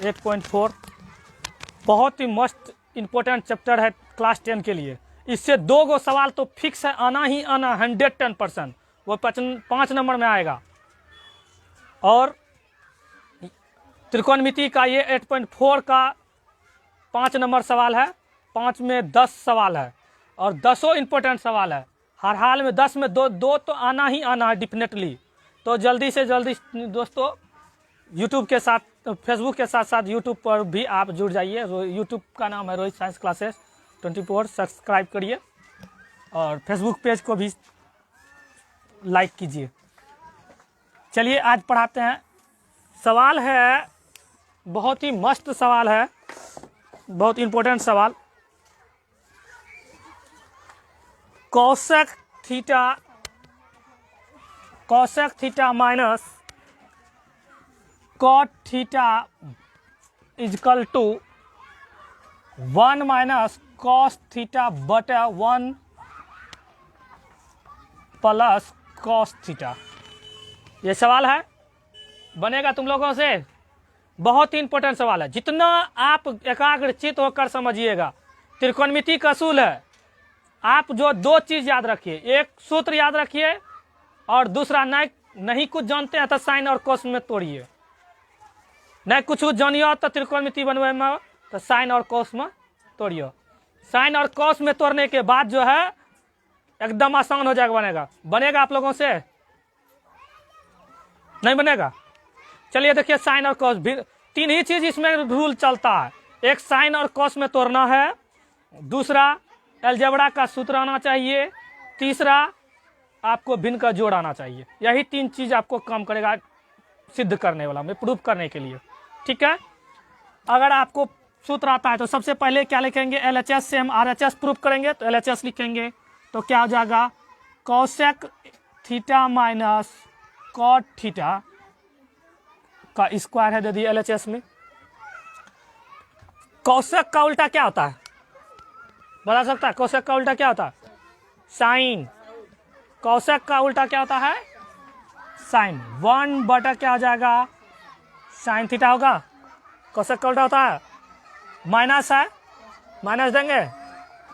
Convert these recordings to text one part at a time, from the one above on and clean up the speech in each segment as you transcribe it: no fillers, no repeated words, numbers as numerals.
8.4 बहुत ही मस्त important chapter है क्लास 10 के लिए। इससे 2 सवाल तो फिक्स है, आना ही आना 110%, वो 5 नंबर में आएगा। और त्रिकोणमिति का ये 8.4 का 5 नंबर सवाल है, 5 में 10 सवाल है और 10 इंपॉर्टेंट सवाल है। हर हाल में 10 में दो तो आना ही आना है डेफिनेटली। तो जल्दी से जल्दी दोस्तों यूट्यूब के साथ, फेसबुक के साथ साथ यूट्यूब पर भी आप जुड़ जाइए। यूट्यूब का नाम है रोहित साइंस क्लासेस 24, सब्सक्राइब करिए और फेसबुक पेज को भी लाइक कीजिए। चलिए आज पढ़ाते हैं। सवाल है, बहुत ही मस्त सवाल है, बहुत इंपॉर्टेंट सवाल। Cosec theta minus cot theta equal to 1 minus cos theta बटा 1 प्लस कॉस थीटा। ये सवाल है, बनेगा तुम लोगों से। बहुत ही इंपॉर्टेंट सवाल है, जितना आप एकाग्रचित होकर समझिएगा। त्रिकोणमिति का असूल है, आप जो 2 चीज याद रखिए, एक सूत्र याद रखिए और दूसरा नहीं कुछ जानते हैं तो साइन और कोस में तोड़िए। नहीं कुछ जानिए तो त्रिकोणमिति बनवे में तो साइन और कोस में तोड़िए। साइन और कोस में तोड़ने के बाद जो है एकदम आसान हो जाएगा। बनेगा आप लोगों से? नहीं बनेगा। चलिए देखिए, साइन और कॉस भी 3 ही चीज इसमें रूल चलता है। एक साइन और कॉस में तोड़ना है, दूसरा अलजेब्रा का सूत्र आना चाहिए, तीसरा आपको भिन्न का जोड़ आना चाहिए। यही 3 चीज आपको काम करेगा सिद्ध करने वाला में, प्रूफ करने के लिए। ठीक है, अगर आपको सूत्र आता है तो सबसे पहले क्या लिखेंगे? LHS से हम RHS प्रूफ करेंगे तो LHS लिखेंगे तो क्या हो जाएगा? Cosec theta minus cot theta का स्क्वायर है दे दिए LHS में। कोसेक का उल्टा क्या होता है, बता सकता है? कोसेक का उल्टा क्या होता है? साइन। कोसेक का उल्टा क्या होता है? साइन। 1 बटा क्या हो जाएगा? साइन थीटा होगा। कोसेक का उल्टा होता है माइनस है, माइनस देंगे।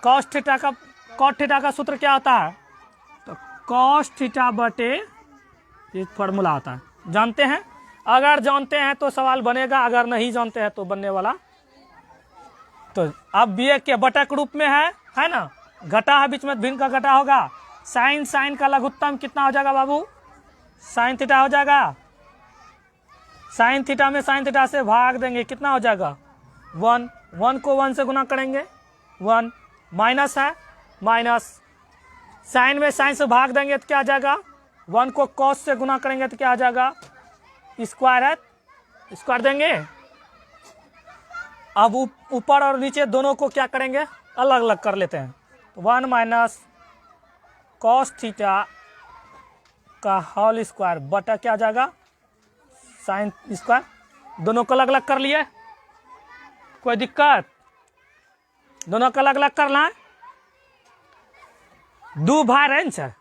कॉस थीटा का, कॉट थीटा का सूत्र क्या होता है? तो कॉस थीटा बटे ये फॉर्मूला होता है, जानते हैं? अगर जानते हैं तो सवाल बनेगा, अगर नहीं जानते हैं तो बनने वाला। तो अब ये के बटक रूप में है ना, घटा है बीच में, भिन्न का घटा होगा। साइन का लघुत्तम कितना हो जाएगा बाबू? साइन थीटा हो जाएगा। साइन थीटा में साइन थीटा से भाग देंगे, कितना हो जाएगा? 1 को 1 से गुना करेंगे, 1 माइनस है, माइनस। साइन में साइन से भाग देंगे तो क्या आ जाएगा? 1 को कॉस से गुना करेंगे तो क्या आ जाएगा? स्क्वायर है, स्क्वायर देंगे। अब ऊपर और नीचे दोनों को क्या करेंगे? अलग अलग कर लेते हैं। 1 माइनस कॉस थीटा का होल स्क्वायर बटा क्या आ जाएगा? Sine square. दोनों को अलग अलग कर लिए, कोई दिक्कत? दोनों को अलग अलग करना है। 2 भाई रेंज है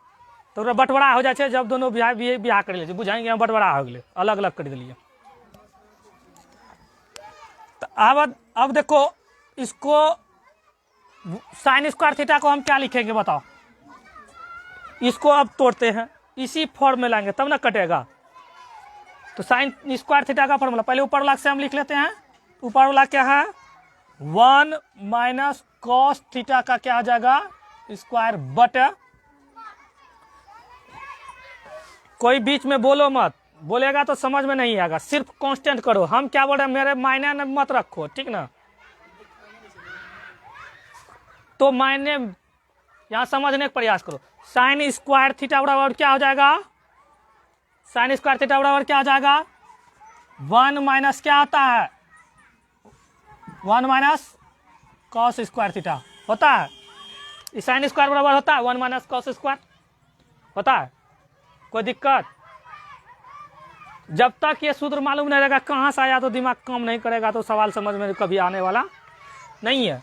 तो बंटवारा हो जाए, जब दोनों बियाह कर लीजिए, बुझाएंगे बंटवारा हो गए, अलग अलग कर दिलिए। तो अब देखो, इसको साइन स्क्वायर थीटा को हम क्या लिखेंगे बताओ? इसको अब तोड़ते हैं, इसी फॉर्म में लाएंगे तब ना कटेगा। तो साइन स्क्वायर थीटा का फॉर्मूला पहले ऊपर वाला से हम लिख लेते हैं। ऊपर वाला क्या है? 1 माइनस कॉस थीटा का क्या आ जाएगा? स्क्वायर बटा, कोई बीच में बोलो मत, बोलेगा तो समझ में नहीं आएगा, सिर्फ कांस्टेंट करो। हम क्या बोल रहे हैं, मेरे मायने मत रखो, ठीक ना? तो मायने यहां समझने का प्रयास करो। साइन स्क्वायर थीटा बराबर क्या हो जाएगा? साइन स्क्वायर थीटा बराबर क्या हो जाएगा? 1 माइनस क्या आता है? 1 माइनस कॉस स्क्वायर थीटा होता है। साइन स्क्वायर बराबर होता है 1 माइनस कॉस स्क्वायर होता है। कोई दिक्कत? जब तक ये सूत्र मालूम नहीं रहेगा कहां से आया तो दिमाग काम नहीं करेगा, तो सवाल समझ में कभी आने वाला नहीं है।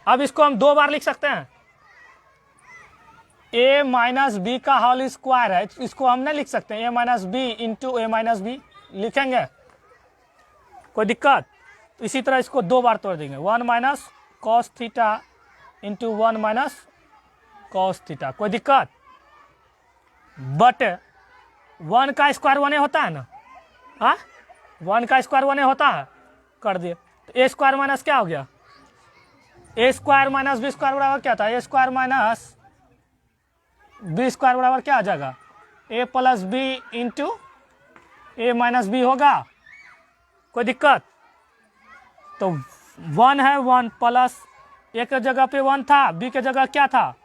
अब इसको हम 2 बार लिख सकते हैं। a माइनस बी का होल स्क्वायर है, इसको हम नहीं लिख सकते हैं a minus B into a minus B, लिखेंगे? कोई दिक्कत? तो इसी तरह इसको 2 बार तोड़ देंगे, 1 minus cos theta into 1 minus cos theta, कोई दिक्कत। बट 1 का स्क्वायर 1 होता है ना, हाँ 1 का स्क्वायर 1 होता है, कर दिए। तो ए स्क्वायर माइनस क्या हो गया, ए स्क्वायर माइनस बी स्क्वायर बराबर क्या था, ए स्क्वायर माइनस बी स्क्वायर बराबर क्या आ जाएगा, ए plus B into A minus B होगा, कोई दिक्कत। तो 1 है, 1 प्लस ए के जगह पे 1 था, बी के जगह क्या था,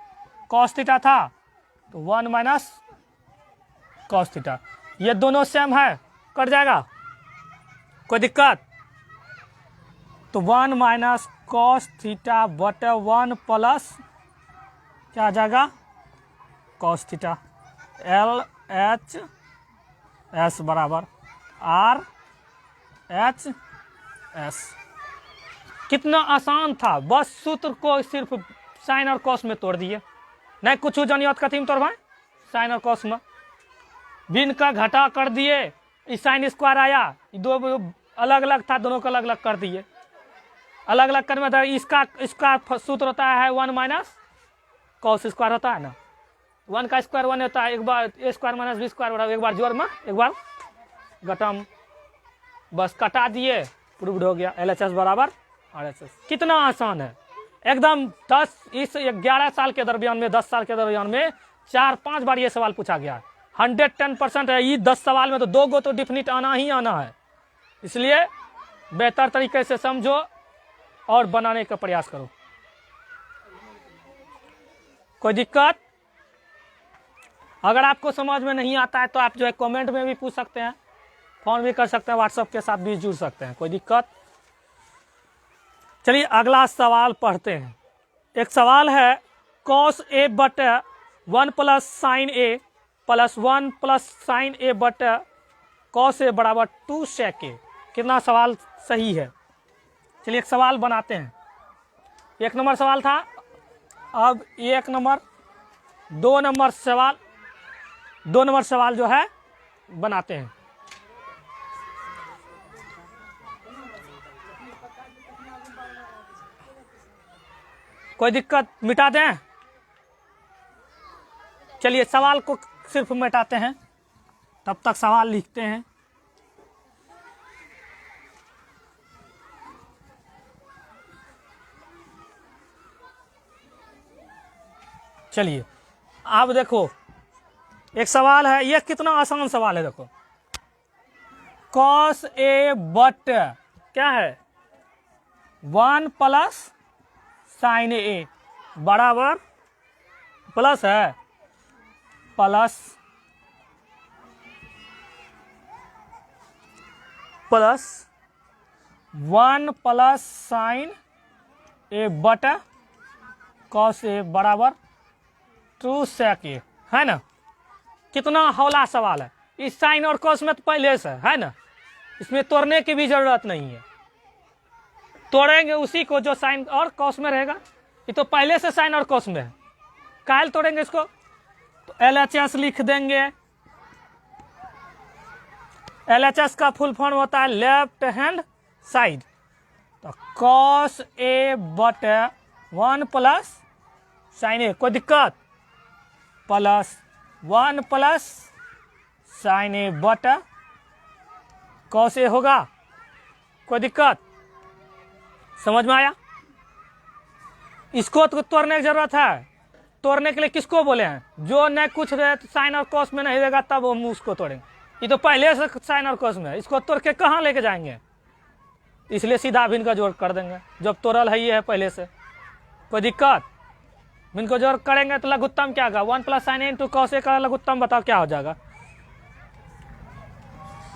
कॉस थीटा था, तो 1 माइनस कॉस थीटा, ये दोनों सेम है, कट जाएगा, कोई दिक्कत। तो 1 माइनस कॉस थीटा बटे 1 प्लस क्या आ जाएगा, cos theta, L H S बराबर आर एच एस। कितना आसान था, बस सूत्र को सिर्फ साइन और कॉस में तोड़ दिए, नहीं कुछ जानिए कथी में तोड़ भाई, साइन और कॉस में भिन्न का घटा कर दिए, इस साइन स्क्वायर आया, दो अलग अलग था, दोनों को अलग अलग कर दिए, अलग अलग करने में इसका सूत्र होता है 1 माइनस कॉस स्क्वायर होता है ना, 1 का स्क्वायर 1 होता है, एक बार ए स्क्वायर माइनस बी स्क्वायर बराबर, एक बार जोड़ में एक बार घटम, बस कटा दिए, प्रूव्ड हो गया, LHS बराबर RHS। कितना आसान है एकदम। 11 साल के दरमियान में, 10 साल के दरमियान में 4-5 बार ये सवाल पूछा गया, 110% है। ये 10 सवाल में तो 2 गो तो डिफिनिट आना ही आना है, इसलिए बेहतर तरीके से समझो और बनाने का प्रयास करो। कोई दिक्कत, अगर आपको समझ में नहीं आता है तो आप जो है कमेंट में भी पूछ सकते हैं, फोन भी कर सकते हैं, व्हाट्सएप के साथ भी जुड़ सकते हैं, कोई दिक्कत। चलिए अगला सवाल पढ़ते हैं। एक सवाल है कॉस ए बटे 1 प्लस साइन ए प्लस 1 प्लस साइन ए बटे कॉस ए बराबर 2 सेक ए। कितना सवाल सही है, चलिए एक सवाल बनाते हैं। 1 नंबर सवाल था, अब 1 नंबर 2 नंबर सवाल, 2 नंबर सवाल जो है बनाते हैं। कोई दिक्कत, मिटा दें, चलिए सवाल को सिर्फ मिटाते हैं, तब तक सवाल लिखते हैं। चलिए अब देखो एक सवाल है, ये कितना आसान सवाल है, देखो कॉस ए बट क्या है 1 प्लस साइन ए बराबर प्लस है प्लस 1 प्लस साइन ए बटा कॉस ए बराबर 2 सेक ए, है ना। कितना हौला सवाल है, इस साइन और कॉस में तो पहले से है ना, इसमें तोड़ने की भी जरूरत नहीं है, तोड़ेंगे उसी को जो साइन और कॉस में रहेगा, ये तो पहले से साइन और कॉस में है, काहे तोड़ेंगे इसको, तो LHS लिख देंगे। LHS का फुल फॉर्म होता है लेफ्ट हैंड साइड, तो कॉस ए बटे 1 प्लस साइन ए, कोई दिक्कत, प्लस 1 प्लस साइन ए बटा कॉस ए होगा, कोई दिक्कत, समझ में आया। इसको तो तोड़ने की जरूरत है, तोड़ने के लिए किसको बोले हैं, जो न कुछ रहे तो साइन और कॉस में नहीं रहेगा तब हम उसको तोड़ेंगे, ये तो पहले से साइन और कॉस में है, इसको तोड़ के कहाँ लेके जाएंगे, इसलिए सीधा भिन्न का जोड़ कर देंगे, जब तोड़ल है ये है पहले से, कोई दिक्कत। भिन्न को जोड़ करेंगे तो लघुत्तम क्या होगा, 1 plus sign A into cos A का लघुत्तम बताओ क्या हो जाएगा।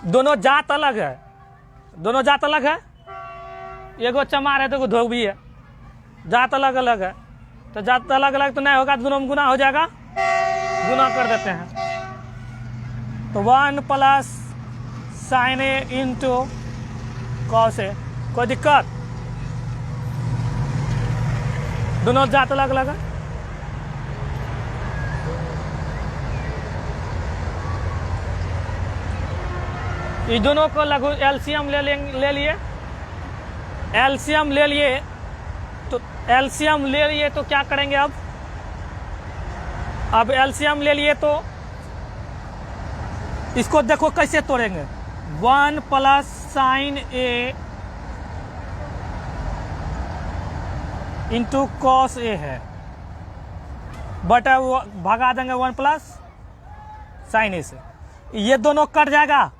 दोनों जात अलग है, दोनों जात अलग है, एगो चमार है तो एगो धोबी है, जात अलग अलग है, तो जात अलग अलग तो नहीं होगा, दोनों में गुना हो जाएगा, गुना कर देते हैं। तो 1 plus sign A into cos A, कोई दिक्कत, दोनों जात अलग अलग है। इस दोनों को लघु एलसीएम ले लिए, एलसीएम ले लिए तो क्या करेंगे अब एलसीएम ले लिए तो इसको देखो कैसे तोड़ेंगे। 1 plus sign A into cos A है, बटा वो भगा देंगे 1 प्लस साइन ए से। ये दोनों कट जाएगा,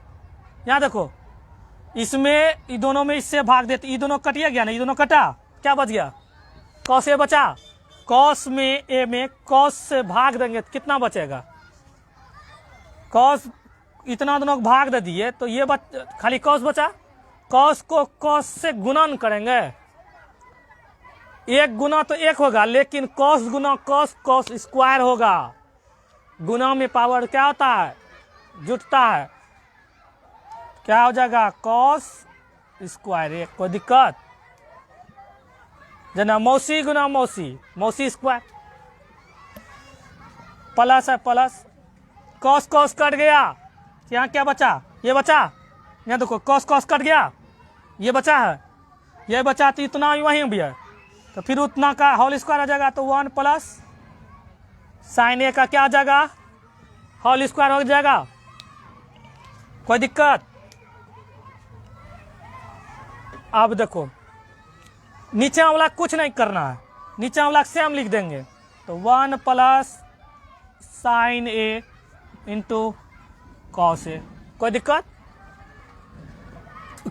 यहाँ देखो इसमें ये दोनों में इससे भाग देते, ये दोनों कटिए गया ना, ये दोनों कटा, क्या बच गया? कॉस ए बचा। कॉस में ए में कॉस से भाग देंगे तो कितना बचेगा? कॉस इतना दोनों भाग दे दिए तो ये खाली कॉस बचा। कॉस को कॉस से गुणन करेंगे, एक गुना तो एक होगा, लेकिन कॉस गुना कॉस कॉस स्क्वायर होगा। गुना में पावर क्या होता है? जुटता है। क्या हो जाएगा? Cos square. एक कोई दिक्कत? जना मौसी गुना मौसी, मौसी स्क्वायर प्लस है प्लस। कॉस कॉस कट गया, यहाँ क्या बचा? ये बचा। यहाँ देखो कॉस कॉस कट गया, ये बचा है, ये बचा तो इतना वहीं भी है, तो फिर उतना का होल स्क्वायर आ जाएगा। तो 1 प्लस साइन ए का क्या आ जाएगा? होल स्क्वायर हो जाएगा। कोई दिक्कत? अब देखो नीचे वाला कुछ नहीं करना है, नीचे वाला सेम लिख देंगे। तो 1 plus sign A into cos A. कोई दिक्कत?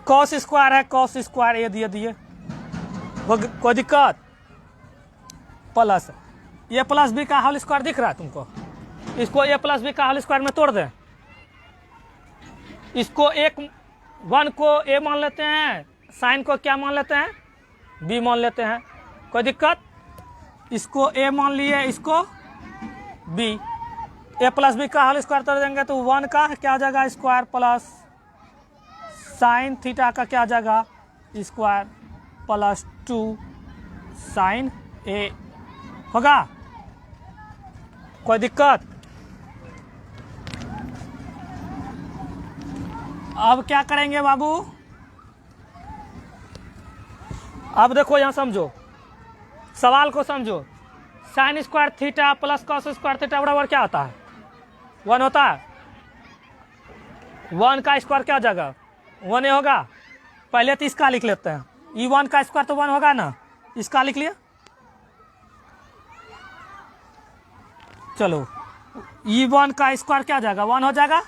कॉस स्क्वायर है, कॉस स्क्वायर ए दिए कोई दिक्कत? प्लस ए प्लस बी का होल स्क्वायर दिख रहा है तुमको? इसको ए प्लस बी का होल स्क्वायर में तोड़ दें। इसको 1 को ए मान लेते हैं, साइन को क्या मान लेते हैं? बी मान लेते हैं। कोई दिक्कत? इसको ए मान लिए, इसको बी। ए प्लस बी का होल स्क्वायर तोड़ देंगे तो 1 का क्या आ जाएगा? स्क्वायर प्लस साइन थीटा का क्या आ जाएगा? स्क्वायर प्लस 2 साइन ए होगा। कोई दिक्कत? अब क्या करेंगे बाबू? अब देखो यहां समझो, सवाल को समझो। Sine square theta plus cos square theta बराबर क्या होता है? 1 होता है। 1 का स्क्वायर क्या हो जाएगा? 1 होगा। पहले तो इसका लिख लेते हैं, ई 1 का स्क्वायर तो 1 होगा ना, इसका लिख लिया। चलो ई 1 का स्क्वायर क्या हो जाएगा? 1 हो जाएगा।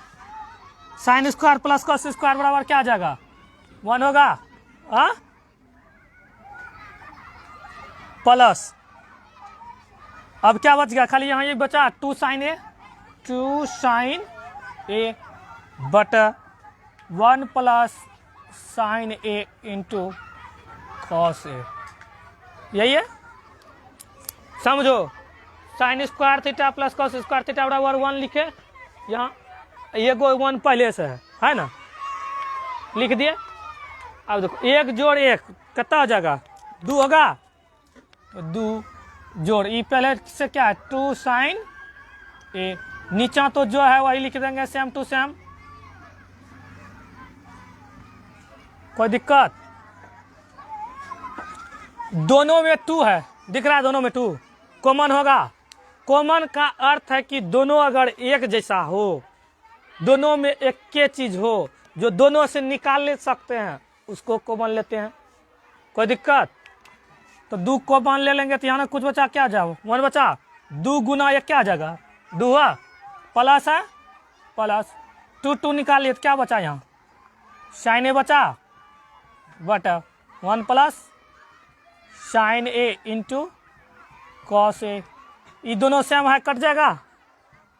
Sine square plus cos square बराबर क्या आ जाएगा? 1 होगा। हाँ प्लस, अब क्या बच गया? खाली यहाँ ये बचा 2 साइन ए बटा 1 plus sign A into cos A. यही है, समझो। Sine square theta plus cos square theta बराबर 1 लिखे, यहाँ ये को 1 पहले से है ना, लिख दिए। अब देखो 1 जोड़ 1 कितना हो जाएगा? 2 होगा। 2 जोड़ ई पहले से क्या है? 2 साइन ए। नीचा तो जो है वही लिख देंगे, सेम टू सेम। कोई दिक्कत? दोनों में 2 है, दिख रहा है? दोनों में 2 कॉमन होगा। कॉमन का अर्थ है कि दोनों अगर एक जैसा हो, दोनों में एक के चीज हो जो दोनों से निकाल ले सकते हैं, उसको कॉमन लेते हैं। कोई दिक्कत? तो 2 कॉमन ले लेंगे तो यहाँ ना कुछ बचा, क्या जाओ? 1 बचा। 2 गुना 1 क्या आ जाएगा? 2 हुआ। प्लस है प्लस 2 निकालिए तो क्या बचा? यहाँ साइन ए बचा बटा 1 plus sign A into cos A. ये दोनों सेम है, कट जाएगा।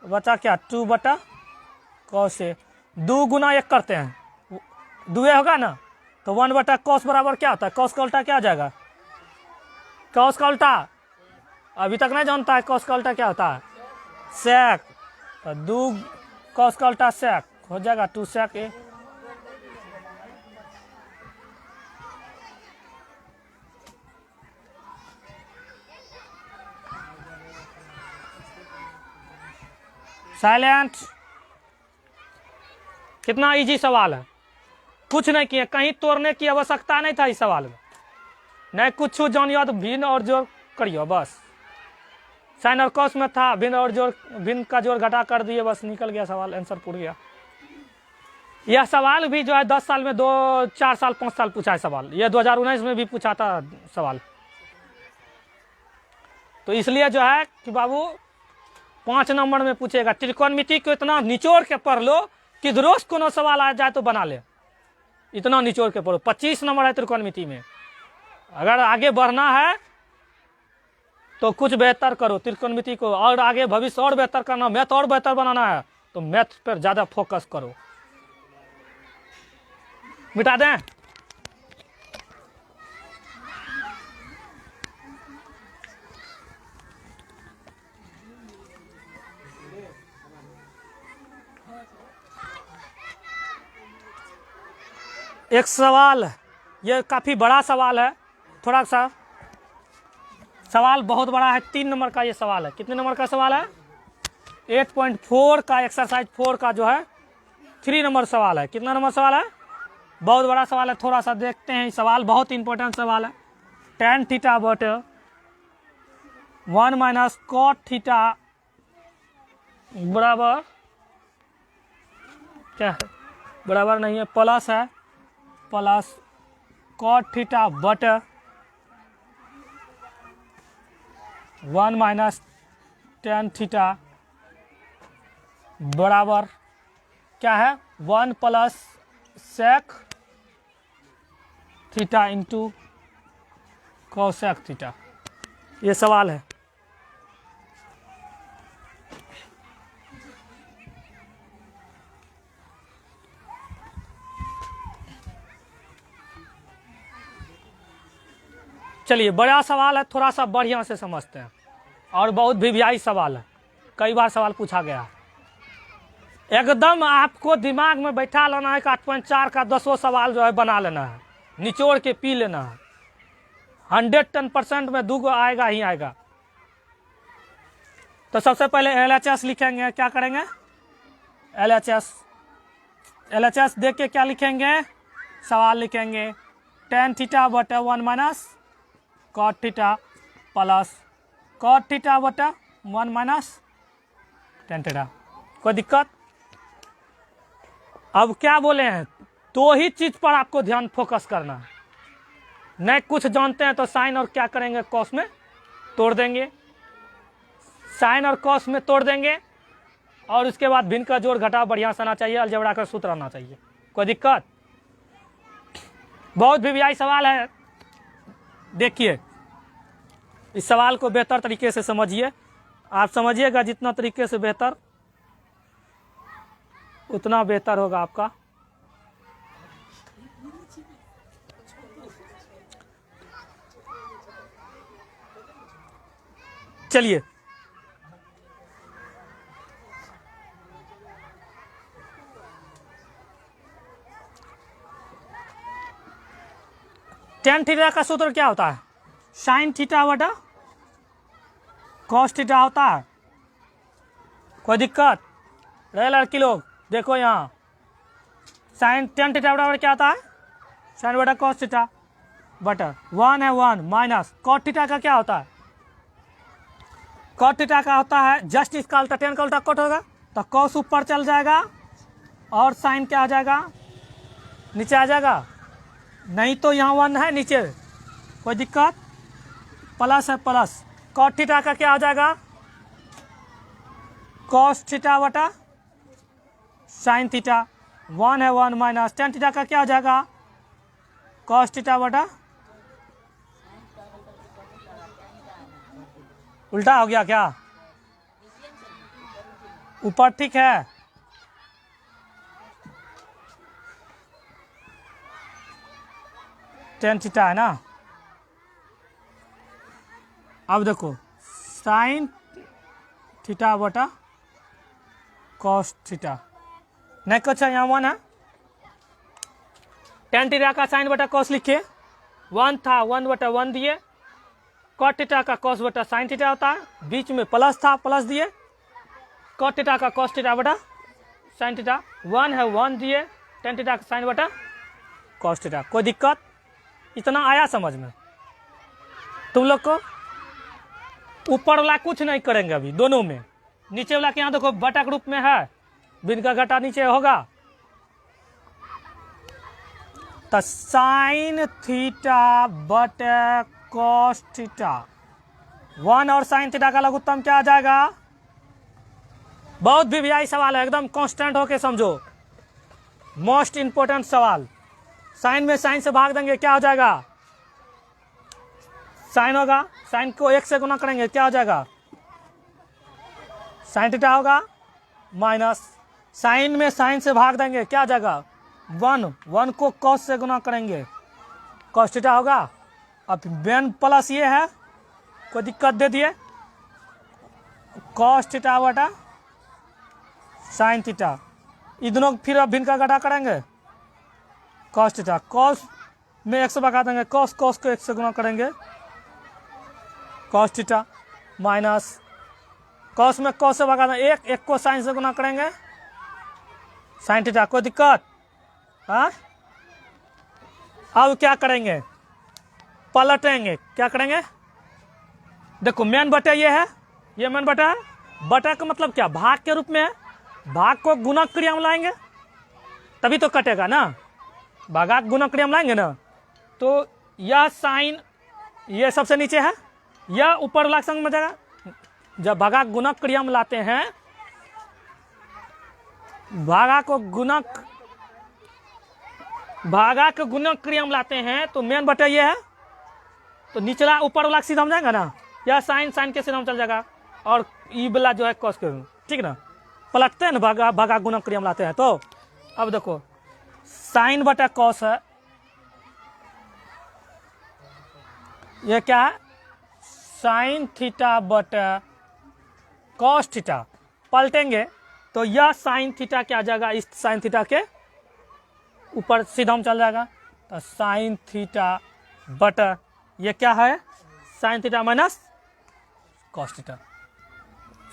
बचा क्या? 2 बटा कॉस ए। 2 गुना 1 करते हैं, 2 होगा ना, तो 1 बटा कॉस बराबर क्या होता है? कॉस का उल्टा क्या आ जाएगा? कॉस का उल्टा अभी तक नहीं जानता है। कॉस का उल्टा क्या होता है? सेक। तो 2 कॉस का उल्टा सेक हो जाएगा 2 सेक ए। साइलेंट। कितना इजी सवाल है, कुछ नहीं किया, कहीं तोड़ने की आवश्यकता नहीं था इस सवाल में। नहीं कुछ जानियो तो भिन्न और जोड़ करियो बस। साइन और कॉस में था, भिन्न और जोड़, भिन्न का जोड़ घटा कर दिए, बस निकल गया सवाल, आंसर पूछ गया। यह सवाल भी जो है 10 साल में 2, 4 साल, 5 साल पूछा है सवाल। यह 2019 में भी पूछा था सवाल। तो इसलिए जो है कि बाबू 5 नंबर में पूछेगा। त्रिकोणमिति को इतना निचोड़ के पढ़ लो कि रोज कोनो सवाल आ जाए तो बना ले, इतना निचोड़ के पढ़ो। 25 नंबर है त्रिकोणमिति में। अगर आगे बढ़ना है तो कुछ बेहतर करो त्रिकोणमिति को, और आगे भविष्य और बेहतर करना, मैथ और बेहतर बनाना है तो मैथ पर ज्यादा फोकस करो। मिटा दें? एक सवाल, ये काफी बड़ा सवाल है, थोड़ा सा सवाल बहुत बड़ा है। 3 नंबर का ये सवाल है। कितने नंबर का सवाल है? 8.4 का, एक्सरसाइज 4 का जो है 3 नंबर सवाल है। कितना नंबर सवाल है? बहुत बड़ा सवाल है। थोड़ा सा देखते हैं। सवाल बहुत इंपॉर्टेंट सवाल है। tan थीटा बटे 1 माइनस cot थीटा बराबर क्या है? बराबर नहीं है, प्लस है, प्लस cot थीटा बटे 1 माइनस tan थीटा बराबर क्या है? 1 plus sec theta into cosec theta. ये सवाल है। चलिए, बड़ा सवाल है, थोड़ा सा बढ़िया से समझते हैं, और बहुत वीवीआई सवाल है, कई बार सवाल पूछा गया है। एकदम आपको दिमाग में बैठा लेना है कि 8.4 का 10 सवाल जो है बना लेना है, निचोड़ के पी लेना है। 110% में 2 आएगा ही आएगा। तो सबसे पहले LHS लिखेंगे। क्या करेंगे? LHS देख के क्या लिखेंगे? सवाल लिखेंगे। tan थीटा बटा 1 minus cot theta plus cot theta बटा 1 माइनस tan थीटा। कोई दिक्कत? अब क्या बोले हैं? 2 ही चीज पर आपको ध्यान फोकस करना है। नहीं कुछ जानते हैं तो साइन और क्या करेंगे? कॉस में तोड़ देंगे। साइन और कॉस में तोड़ देंगे, और उसके बाद भिन्न का जोड़ घटाव बढ़िया से आना चाहिए, अलजेब्रा का सूत्र आना चाहिए। कोई दिक्कत? बहुत वीवीआई सवाल है। देखिए, इस सवाल को बेहतर तरीके से समझिए। आप समझिएगा जितना तरीके से बेहतर, उतना बेहतर होगा आपका। चलिए, tan थीटा का सूत्र क्या होता है? साइन थीटा बटा कॉस थीटा होता है। कोई दिक्कत? रहे लड़की लोग देखो यहाँ, साइन tan थीटा बराबर क्या होता है? साइन बटा कॉस थीटा बटा 1 है 1 माइनस cot थीटा का क्या होता है? cot थीटा का होता है जस्ट इसका उल्टा, tan का उल्टा cot होगा तो cos ऊपर चल जाएगा और साइन क्या आ जाएगा? नीचे आ जाएगा। नहीं तो यहाँ 1 है नीचे। कोई दिक्कत? प्लस है, प्लस cot थीटा का क्या हो जाएगा? cos थीटा बटा साइन थीटा। 1 है 1 माइनस tan थीटा का क्या हो जाएगा? cos थीटा बटा, उल्टा हो गया क्या? ऊपर ठीक है। tan थीटा है ना। अब देखो, साइन थीटा बटा cos थीटा। नहीं कुछ है, यहाँ 1 है। tan थीटा का साइन बटा cos लिखिए। 1 था, 1 बटा 1 दिए। cot थीटा का cos बटा साइन थीटा होता है। बीच में प्लस था, प्लस दिए। cot थीटा का cos थीटा बटा साइन थीटा। 1 है 1 दिए। tan थीटा का साइन बटा cos थीटा। कोई दिक्कत? इतना आया समझ में? तुम लोग को ऊपर वाला कुछ नहीं करेंगे अभी, दोनों में। नीचे वाला के यहाँ देखो बटा के रूप में है, बिन का घटा नीचे होगा, तो साइन थीटा बटे कॉस थीटा, 1 और साइन थीटा का लघुत्तम क्या आ जाएगा? बहुत वीवीआई सवाल है, एकदम कांस्टेंट होके समझो, मोस्ट इंपोर्टेंट सवाल। साइन में साइन से भाग देंगे, क्या हो जाएगा? साइन होगा, साइन को 1 से गुना करेंगे, क्या हो जाएगा? साइन थीटा होगा, माइनस साइन में साइन से भाग देंगे, क्या हो जाएगा? 1 को कॉस से गुना करेंगे, कॉस थीटा होगा। अब मेन प्लस ये है, कोई दिक्कत दे दिए, कॉस थीटा बटा साइन थीटा, इधरों फिर अब भिन्न का घटा करेंगे, कॉस थीटा, कॉस में 1 से भगा देंगे, कॉस को 1 से गुना करेंगे, कॉस थीटा, माइनस कॉस में कॉस से भगा देंगे, 1 को साइन से गुना करेंगे, साइन थीटा। कोई दिक्कत? हाँ, अब क्या करेंगे? पलटेंगे, क्या करेंगे? देखो मेन बटा ये है, ये मेन बटा है, बटा का मतलब क्या? भाग के रूप में है, भाग को गुणक क्रिया में लाएंगे तभी तो कटेगा ना, भागा गुणक क्रिया में लाएंगे ना। तो यह साइन ये सबसे नीचे है, यह ऊपर वाला संग में जाएगा। जब भागा गुणक क्रिया में लाते हैं, भागा को गुणक क्रिया में लाते हैं, तो मेन बटा ये है, तो निचला ऊपर वाला सीधा हम जाएगा ना, या साइन साइन के सीधा में चल जाएगा, और ई वाला जो है कॉस के, ठीक ना, पलटते हैं ना, भागा गुणक क्रिया में लाते हैं। तो अब देखो साइन बटा कॉस है, ये क्या है? साइन थीटा बटा कॉस थीटा, पलटेंगे तो यह साइन थीटा क्या आ जाएगा? इस साइन थीटा के ऊपर सीधा में चल जाएगा, तो साइन थीटा बटा ये क्या है? Sine theta minus cos theta,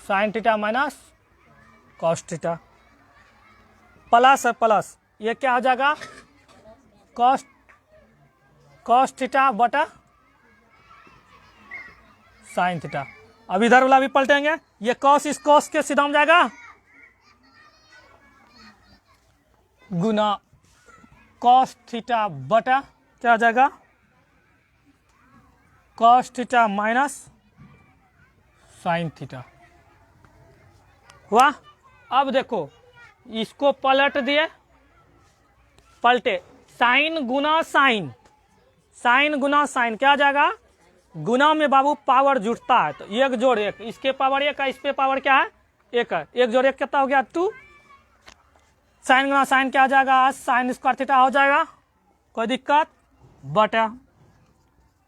sine theta minus cos theta, plus है प्लस, ये क्या हो जाएगा? कॉस थीटा बटा साइन थीटा। अब इधर वाला भी पलटेंगे, ये कॉस इस कॉस के सीधा में जाएगा, गुना कॉस थीटा बटा क्या हो जाएगा? Cos theta minus sine theta हुआ। अब देखो इसको पलट दिए, पलटे, साइन गुना साइन, साइन गुना साइन क्या आ जाएगा? गुना में बाबू पावर जुटता है, तो 1 जोड़ 1, इसके पावर 1 है, इस पे पावर क्या है? 1 है, 1 जोड़ 1 कितना हो गया? 2। साइन गुना साइन क्या आ जाएगा? साइन स्क्वायर थीटा हो जाएगा, कोई दिक्कत? बटा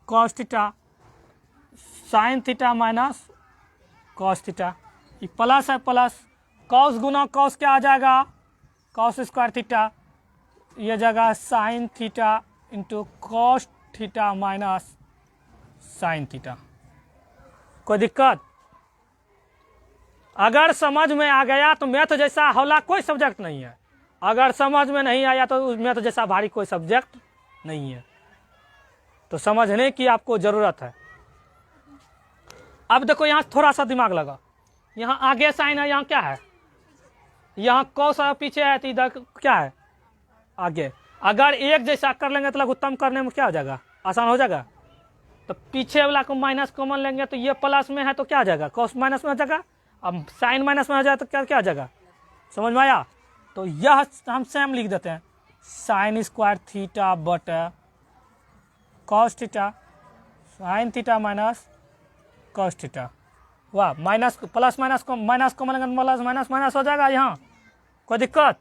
cos theta sine theta minus cos theta, ये प्लस है प्लस, कॉस गुना कॉस क्या आ जाएगा? कॉस स्क्वायर थीटा, ये जगह sign theta into cos theta minus sine theta. कोई दिक्कत? अगर समझ में आ गया तो मैथ जैसा हौला कोई सब्जेक्ट नहीं है, अगर समझ में नहीं आया तो मैथ जैसा भारी कोई सब्जेक्ट नहीं है, तो समझने की आपको जरूरत है। अब देखो यहाँ थोड़ा सा दिमाग लगा, यहाँ आगे साइन है, यहाँ क्या है? यहाँ कॉस है, पीछे है, तो इधर क्या है? आगे। अगर एक जैसा कर लेंगे तो लघुत्तम करने में क्या हो जाएगा? आसान हो जाएगा। तो पीछे वाला को माइनस कॉमन लेंगे तो ये प्लस में है तो क्या आ जाएगा? कॉस माइनस में हो जाएगा। अब साइन माइनस में हो जाए तो क्या क्या आ जाएगा? समझ में आया? तो यह हम सेम लिख देते हैं, साइन स्क्वायर थीटा बटा cos theta sine theta minus cos theta. वाह, माइनस प्लस माइनस को माइनस कॉमन लेंगे प्लस माइनस माइनस हो जाएगा, यहाँ कोई दिक्कत?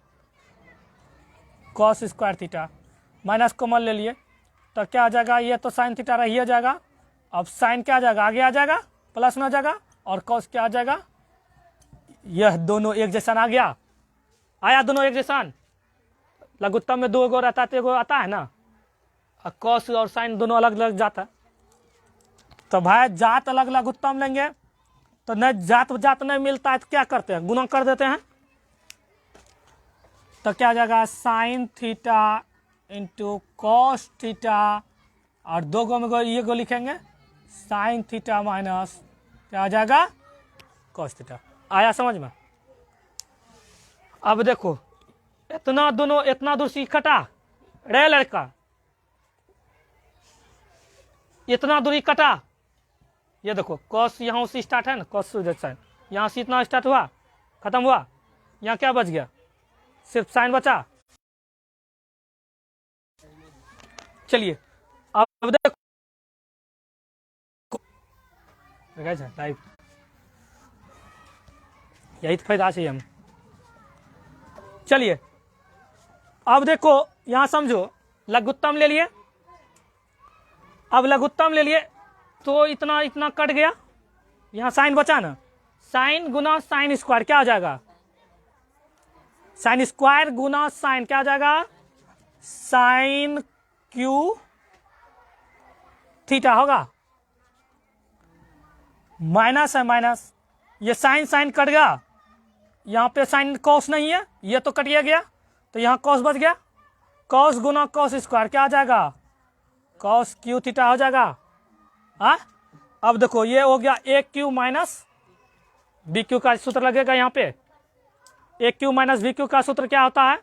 Cos square theta minus common ले लिए तो क्या आ जाएगा? ये तो साइन थीटा रही हो जाएगा। अब साइन क्या आ जाएगा? आगे आ जाएगा, प्लस में आ जाएगा, और कॉस क्या आ जाएगा? यह दोनों एक जैसा आ गया, आया दोनों एक जैसा। लघुत्तम में 2 गो रहता है तो एगो आता है ना, कॉस और साइन दोनों अलग अलग जाता है। तो भाई जात अलग लघुत्तम लेंगे तो नहीं जात नहीं मिलता है तो क्या करते हैं? गुना कर देते हैं। तो क्या आ जाएगा? Sine theta into cos theta, और 2 गो में ये गो लिखेंगे साइन थीटा माइनस क्या आ जाएगा, कॉस थीटा। आया समझ में? अब देखो इतना दोनों इतना दूर से कटा रे लड़का, इतना दूरी कटा। ये देखो कॉस यहाँ से स्टार्ट है ना, कॉस साइन यहाँ से इतना स्टार्ट हुआ, खत्म हुआ। यहाँ क्या बच गया, सिर्फ साइन बचा। चलिए अब देखो टाइप, यही तो फायदा चाहिए हम। चलिए अब देखो यहां समझो लघुत्तम ले लिए। अब लघुत्तम ले लिए तो इतना इतना कट गया, यहां साइन बचा ना, साइन गुना साइन स्क्वायर क्या आ जाएगा, साइन स्क्वायर गुना साइन क्या आ जाएगा, साइन क्यू थीटा होगा। माइनस है माइनस, ये साइन साइन कट गया, यहां पे साइन कॉस नहीं है, ये तो कट गया, तो यहां कॉस बच गया। कॉस गुना कॉस स्क्वायर क्या आ जाएगा, कॉस क्यू थीटा हो जाएगा। हाँ अब देखो ये हो गया ए क्यू माइनस बी क्यू का सूत्र लगेगा यहाँ पे। ए क्यू माइनस बी क्यू का सूत्र क्या होता है,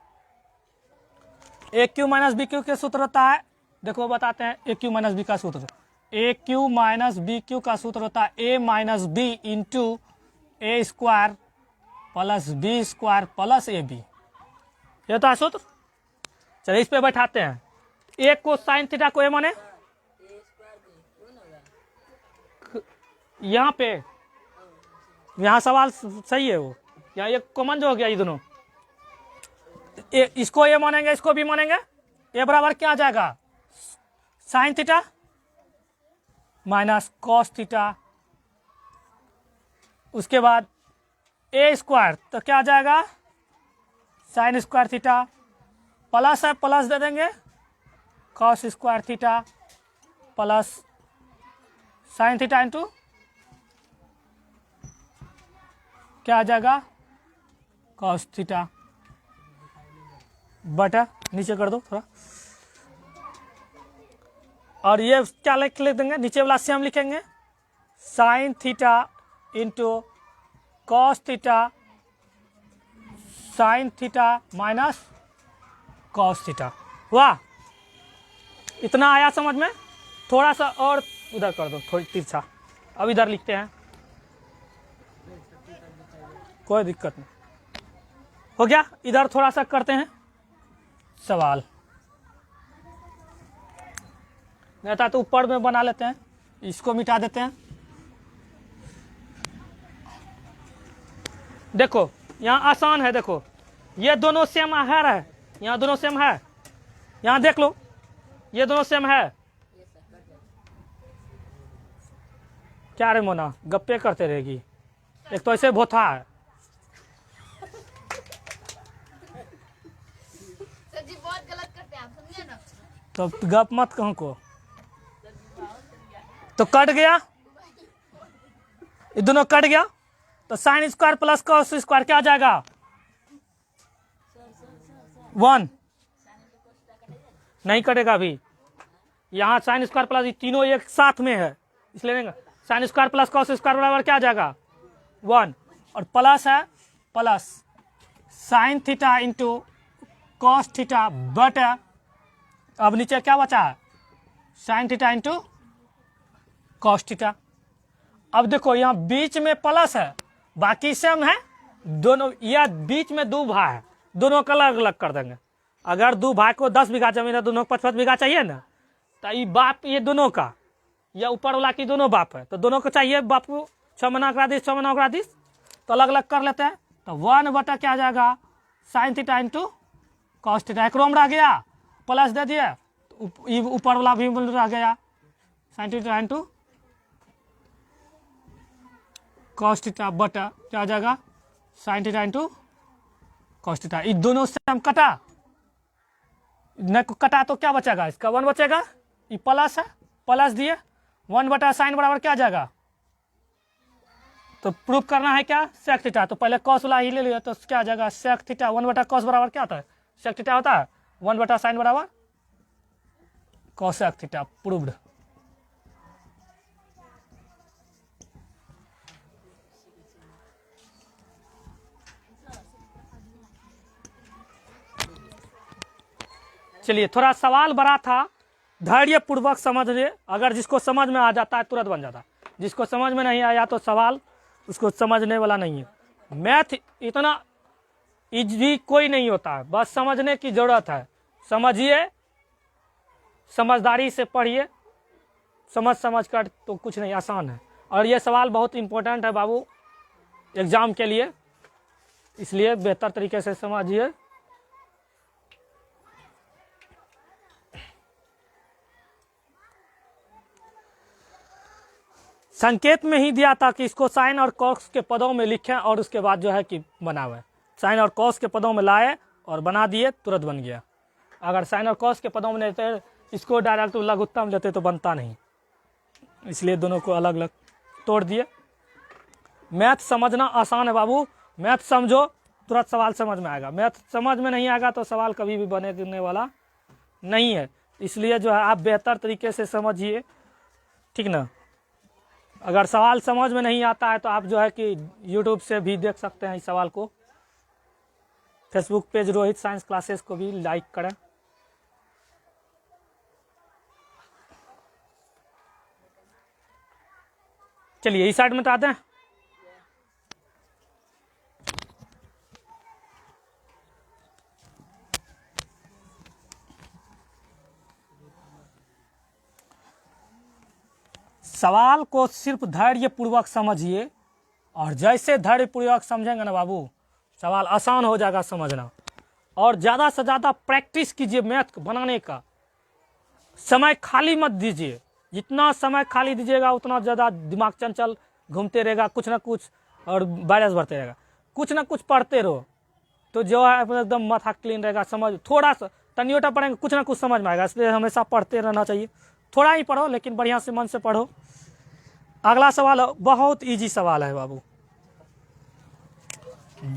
ए क्यू माइनस बी क्यू के सूत्र होता है, देखो बताते हैं ए क्यू माइनस बी का सूत्र। A cube minus b cube का सूत्र होता है a minus B into a square plus b square plus a b, ये होता है सूत्र। चलिए इस पे बैठाते हैं, ए को साइन थीटा को ए माने यहाँ पे, यहाँ सवाल सही है वो, यहाँ ये कॉमन जो हो गया ये दोनों, इसको ए मानेंगे इसको भी मानेंगे। ए बराबर क्या आ जाएगा, sine theta minus cos theta, उसके बाद ए स्क्वायर तो क्या आ जाएगा, साइन स्क्वायर थीटा, प्लस है प्लस दे देंगे cos square theta plus sign theta into क्या आ जाएगा, कॉस थीटा बटा नीचे कर दो थोड़ा, और ये क्या लिख देंगे नीचे वाला से हम लिखेंगे sign theta into cos theta sine theta minus cos theta. वाह, इतना आया समझ में? थोड़ा सा और उधर कर दो, थोड़ी तिरछा, अब इधर लिखते हैं, कोई दिक्कत नहीं, हो गया। इधर थोड़ा सा करते हैं सवाल, नहीं था तो ऊपर में बना लेते हैं, इसको मिटा देते हैं। देखो यहाँ आसान है, देखो ये दोनों सेम है, यहाँ दोनों सेम है, यहाँ देख लो ये दोनों सेम है। क्या रे मोना गप्पे करते रहेगी, एक तो ऐसे भोथा है। सर जी बहुत गलत करते हैं आप, समझे ना? तो गप मत कहूँ को, तो कट गया, ये दोनों कट गया, तो sine square plus cos square क्या आ जाएगा, 1 नहीं कटेगा अभी, यहाँ साइन स्क्वायर प्लस तीनों एक साथ में है इसलिए sine square plus cos square बराबर क्या आ जाएगा 1, और प्लस है plus sign theta into cos theta बटा, अब नीचे क्या बचा है sign theta into cos theta. अब देखो यहाँ बीच में प्लस है, बाकी सेम है दोनों, या बीच में दो भाई है, दोनों का अलग अलग कर देंगे। अगर दो भाई को 10 बीघा जमीन है, दोनों को 55 बीघा चाहिए ना, तो ये बाप ये दोनों का, या ऊपर वाला की दोनों बाप है, तो दोनों को चाहिए बाप को 6 महीना करा दी 6 महीना करा दी, तो अलग अलग कर लेते हैं। तो 1 बटा क्या आ जाएगा sine theta into cos theta, एक रोम रह गया प्लस दे दिए, ऊपर वाला भी रह गया sine theta into cos theta बटा क्या आ जाएगा sine theta into cos theta. इन दोनों से हम कटा, न कटा तो क्या बचेगा, इसका 1 बचेगा, ये प्लस है प्लस दिए 1 बटा साइन बराबर क्या आ जाएगा, तो प्रूफ करना है क्या सेक थीटा, तो पहले कॉस वाला ही ले लिया, तो क्या आ जाएगा सेक थीटा 1 बटा कॉस बराबर क्या होता है, सेक थीटा होता है 1 बटा साइन बराबर कॉसेक थीटा। प्रूव्ड। चलिए, थोड़ा सवाल बड़ा था, धैर्य पूर्वक समझिए। अगर जिसको समझ में आ जाता है तुरंत बन जाता है, जिसको समझ में नहीं आया तो सवाल उसको समझने वाला नहीं है। मैथ इतना इजी कोई नहीं होता है, बस समझने की जरूरत है। समझिए, समझदारी से पढ़िए, समझ कर तो कुछ नहीं, आसान है। और ये सवाल बहुत इंपॉर्टेंट है बाबू एग्जाम के लिए, इसलिए बेहतर तरीके से समझिए। संकेत में ही दिया था कि इसको साइन और कॉस के पदों में लिखें और उसके बाद जो है कि बनावे। साइन और कॉस के पदों में लाए और बना दिए, तुरंत बन गया। अगर साइन और कॉस के पदों में लेते, इसको डायरेक्ट लघुत्तम लेते तो बनता नहीं, इसलिए दोनों को अलग अलग तोड़ दिए। मैथ समझना आसान है बाबू, मैथ समझो तुरंत सवाल समझ में आएगा। मैथ समझ में नहीं आएगा तो सवाल कभी भी बनने वाला नहीं है। इसलिए जो है आप बेहतर तरीके से समझिए, ठीक ना। अगर सवाल समझ में नहीं आता है तो आप जो है कि यूट्यूब से भी देख सकते हैं इस सवाल को। Facebook page Rohit science classes को भी लाइक करें। चलिए इस साइड में तो आते हैं। सवाल को सिर्फ धैर्य पूर्वक समझिए, और जैसे धैर्य पूर्वक समझेंगे ना बाबू, सवाल आसान हो जाएगा समझना। और ज़्यादा से ज़्यादा प्रैक्टिस कीजिए मैथ बनाने का, समय खाली मत दीजिए। जितना समय खाली दीजिएगा उतना ज़्यादा दिमाग चंचल घूमते रहेगा, कुछ ना कुछ और वायरस बढ़ते रहेगा। कुछ ना कुछ पढ़ते रहो तो जो है एकदम माथा क्लीन रहेगा। समझ थोड़ा सा तनियोटा पढ़ेंगे, कुछ ना कुछ समझ में आएगा, इसलिए हमेशा पढ़ते रहना चाहिए। थोड़ा ही पढ़ो लेकिन बढ़िया से मन से पढ़ो। अगला सवाल बहुत इजी सवाल है बाबू।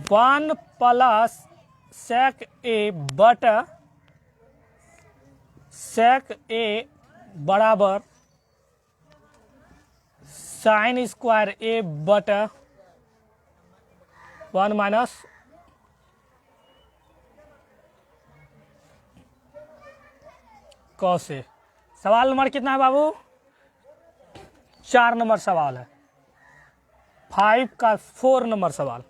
1 + sec a बटा sec a बराबर sin स्क्वायर a बटा 1 - cos a। सवाल नंबर कितना है बाबू? 4 नंबर सवाल है। 5 का 4 नंबर सवाल।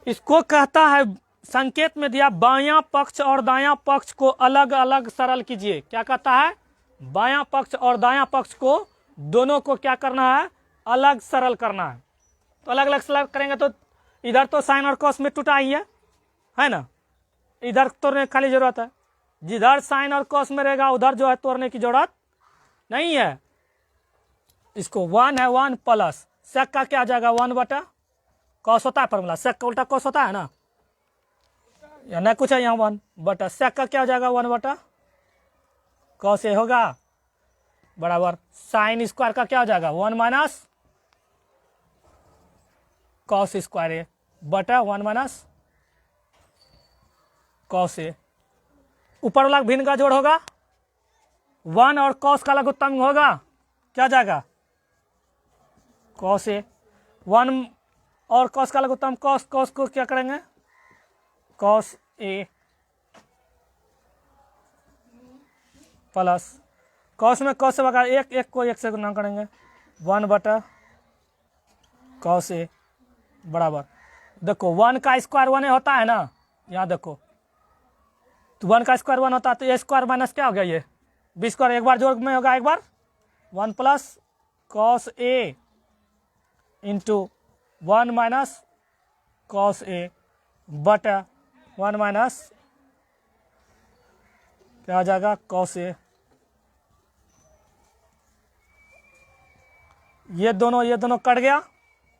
इसको कहता है, संकेत में दिया, बायां पक्ष और दायां पक्ष को अलग अलग सरल कीजिए। क्या कहता है? बायां पक्ष और दायां पक्ष को दोनों को क्या करना है? अलग सरल करना है। तो अलग अलग सरल करेंगे तो इधर तो साइन और कॉस में टूटा ही है ना, इधर तोड़ने की खाली जरूरत है। जिधर साइन और कॉस में रहेगा उधर जो है तोड़ने की जरूरत नहीं है। इसको 1 है, 1 प्लस सेक का क्या आ जाएगा? 1 बटा कॉस होता है फॉर्मूला, सेक का उल्टा कॉस होता है ना, या नहीं कुछ है यहाँ 1 बटा सेक का क्या हो जाएगा? 1 बटा कॉस ए होगा बराबर साइन स्क्वायर का क्या हो जाएगा? 1 माइनस कॉस स्क्वायर ए बटा 1 माइनस कॉस ए। ऊपर वाला भिन्न का जोड़ होगा, 1 और कॉस का लघुत्तम होगा, क्या जाएगा? Cos A. 1 और कॉस का लघुत्तम कॉस, कॉस को क्या करेंगे? कॉस ए प्लस कॉस में कॉस से बगा एक, एक को एक से गुना करेंगे, 1 बटा कॉस ए बराबर, देखो 1 का स्क्वायर 1 होता है ना, यहाँ देखो तो 1 का स्क्वायर 1 होता है, तो ए स्क्वायर माइनस क्या हो गया? ये बी स्क्वायर एक बार जोड़ में होगा, एक बार 1 plus cos A into 1 minus cos A बटा 1 माइनस क्या आ जाएगा? Cos A. ये दोनों कट गया,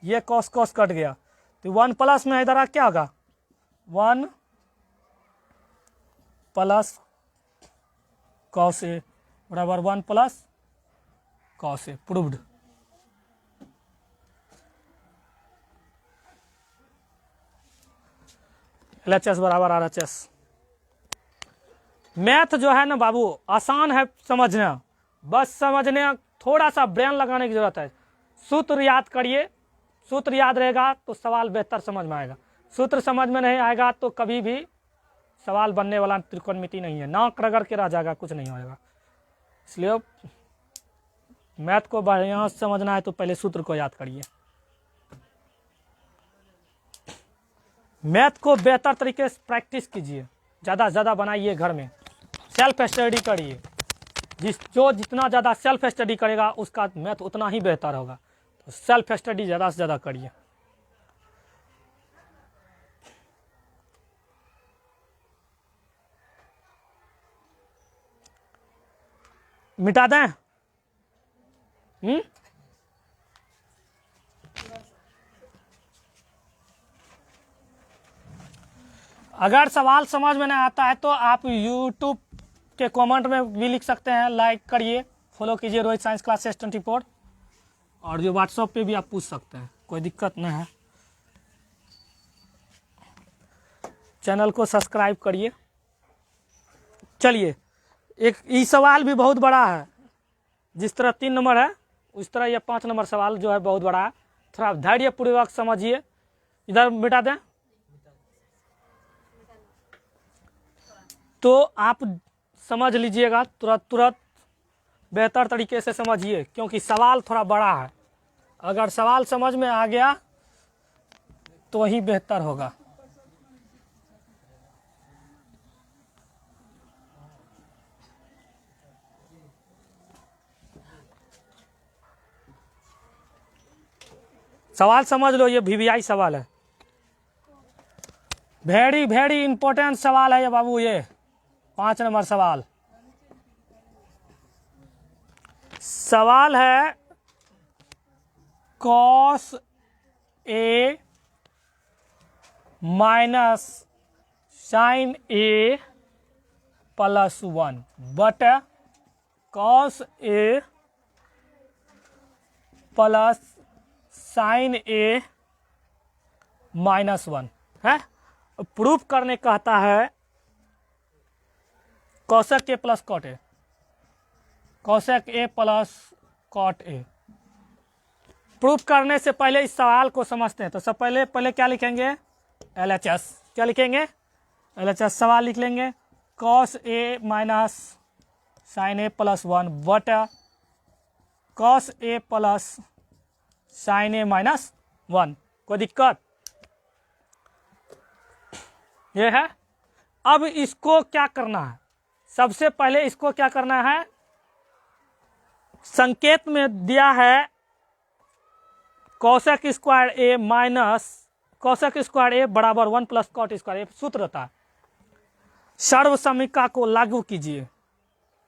ये कॉस कॉस कट गया, तो 1 प्लस में इधर क्या होगा? 1 प्लस कॉस ए बराबर 1 plus cos A. Proved. LHS बराबर RHS। मैथ जो है ना बाबू आसान है समझना, बस समझने थोड़ा सा ब्रेन लगाने की जरूरत है। सूत्र याद करिए, सूत्र याद रहेगा तो सवाल बेहतर समझ में आएगा। सूत्र समझ में नहीं आएगा तो कभी भी सवाल बनने वाला त्रिकोणमिति नहीं है, नाक रगड़ के रह जाएगा, कुछ नहीं होएगा। इसलिए मैथ को बढ़िया से समझना है तो पहले सूत्र को याद करिए। मैथ को बेहतर तरीके से प्रैक्टिस कीजिए, ज़्यादा से ज़्यादा बनाइए, घर में सेल्फ स्टडी करिए। जो जितना ज़्यादा सेल्फ स्टडी करेगा उसका मैथ उतना ही बेहतर होगा। तो सेल्फ स्टडी ज़्यादा से ज़्यादा करिए। मिटा दें? अगर सवाल समझ में नहीं आता है तो आप YouTube के कमेंट में भी लिख सकते हैं, लाइक करिए, फॉलो कीजिए रोहित साइंस क्लासेस 24। और जो व्हाट्सएप पे भी आप पूछ सकते हैं, कोई दिक्कत नहीं है। चैनल को सब्सक्राइब करिए। चलिए, एक ये सवाल भी बहुत बड़ा है। जिस तरह 3 नंबर है उस तरह ये 5 नंबर सवाल जो है बहुत बड़ा है। थोड़ा धैर्यपूर्वक समझिए। इधर मिटा दें तो आप समझ लीजिएगा, तुरंत बेहतर तरीके से समझिए, क्योंकि सवाल थोड़ा बड़ा है। अगर सवाल समझ में आ गया तो वही बेहतर होगा। सवाल समझ लो, ये VVI सवाल है, वेरी वेरी इंपॉर्टेंट सवाल है ये बाबू। ये 5 नंबर सवाल है cos A minus sin A plus 1 बटा cos A plus sin A minus 1 है। प्रूफ करने कहता है cosec A plus cot A, cosec A plus cot A। Proof करने से पहले इस सवाल को समझते हैं। तो सब पहले क्या लिखेंगे? LHS। क्या लिखेंगे? LHS। सवाल लिख लेंगे cos A minus sin A plus 1 बटा cos A plus sin A minus 1। कोई दिक्कत? ये है। अब इसको क्या करना है? सबसे पहले इसको क्या करना है? संकेत में दिया है cosec square A minus cosec square A बराबर 1 प्लस cot स्क्वायर A। सूत्र था, सर्व समीकरण को लागू कीजिए।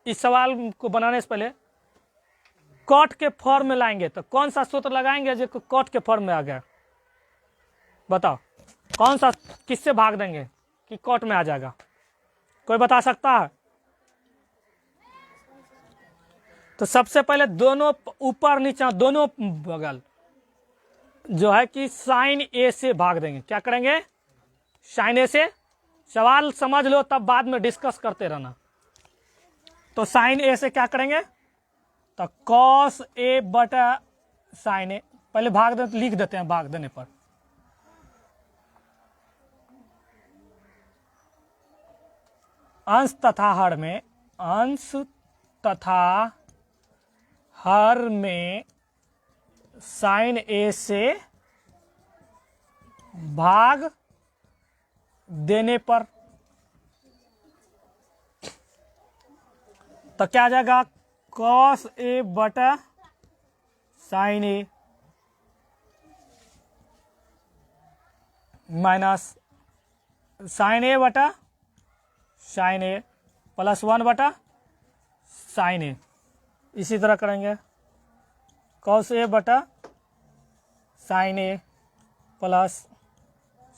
इस सवाल को बनाने से पहले कॉट के फॉर्म में लाएंगे तो कौन सा सूत्र लगाएंगे जो कॉट के फॉर्म में आ गया? बताओ कौन सा, किससे भाग देंगे कि कॉट में आ जाएगा? कोई बता सकता है? तो सबसे पहले दोनों ऊपर नीचे दोनों बगल जो है कि साइन ए से भाग देंगे। क्या करेंगे? साइन ए से। सवाल समझ लो तब बाद में डिस्कस करते रहना। तो साइन ए से क्या करेंगे? तो कॉस ए बटा साइन ए। पहले भाग दे लिख देते हैं, भाग देने पर अंश तथा हर में, अंश तथा हर में साइन ए से भाग देने पर तो क्या आ जाएगा? कॉस ए बटा साइन ए माइनस साइन ए बटा साइन ए प्लस 1 बटा साइन ए। इसी तरह करेंगे कॉस ए बटा साइन ए प्लस